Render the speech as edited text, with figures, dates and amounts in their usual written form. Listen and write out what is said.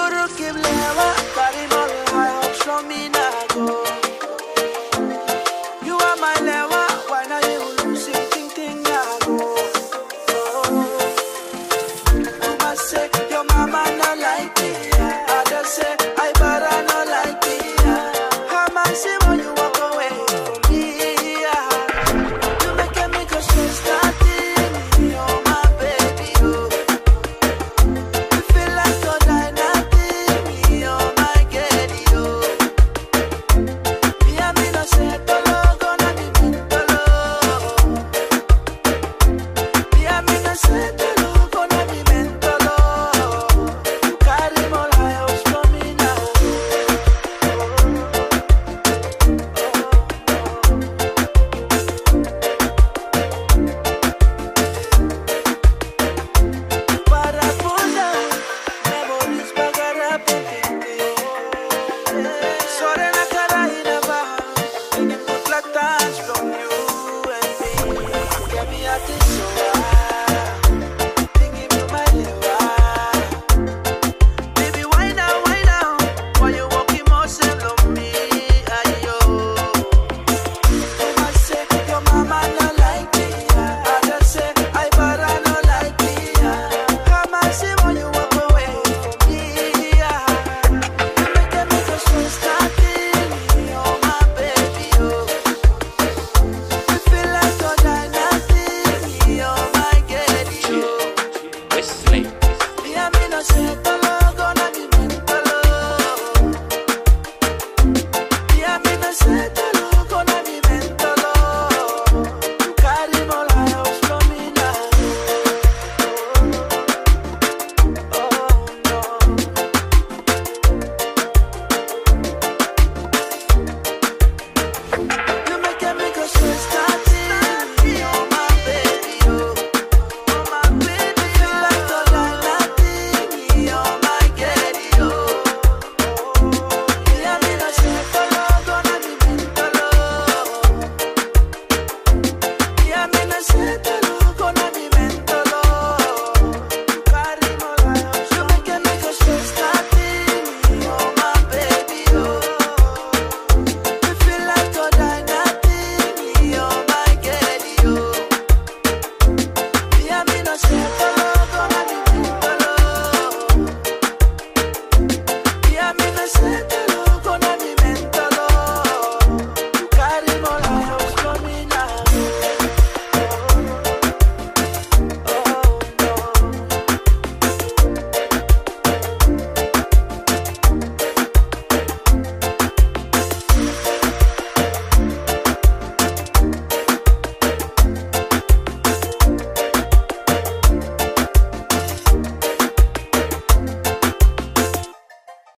Kiblewa, carry my life, show me now go. You are my lewa, why not you losing ting now go. You must say your mama not like me. I just say I better not like me. How much you want you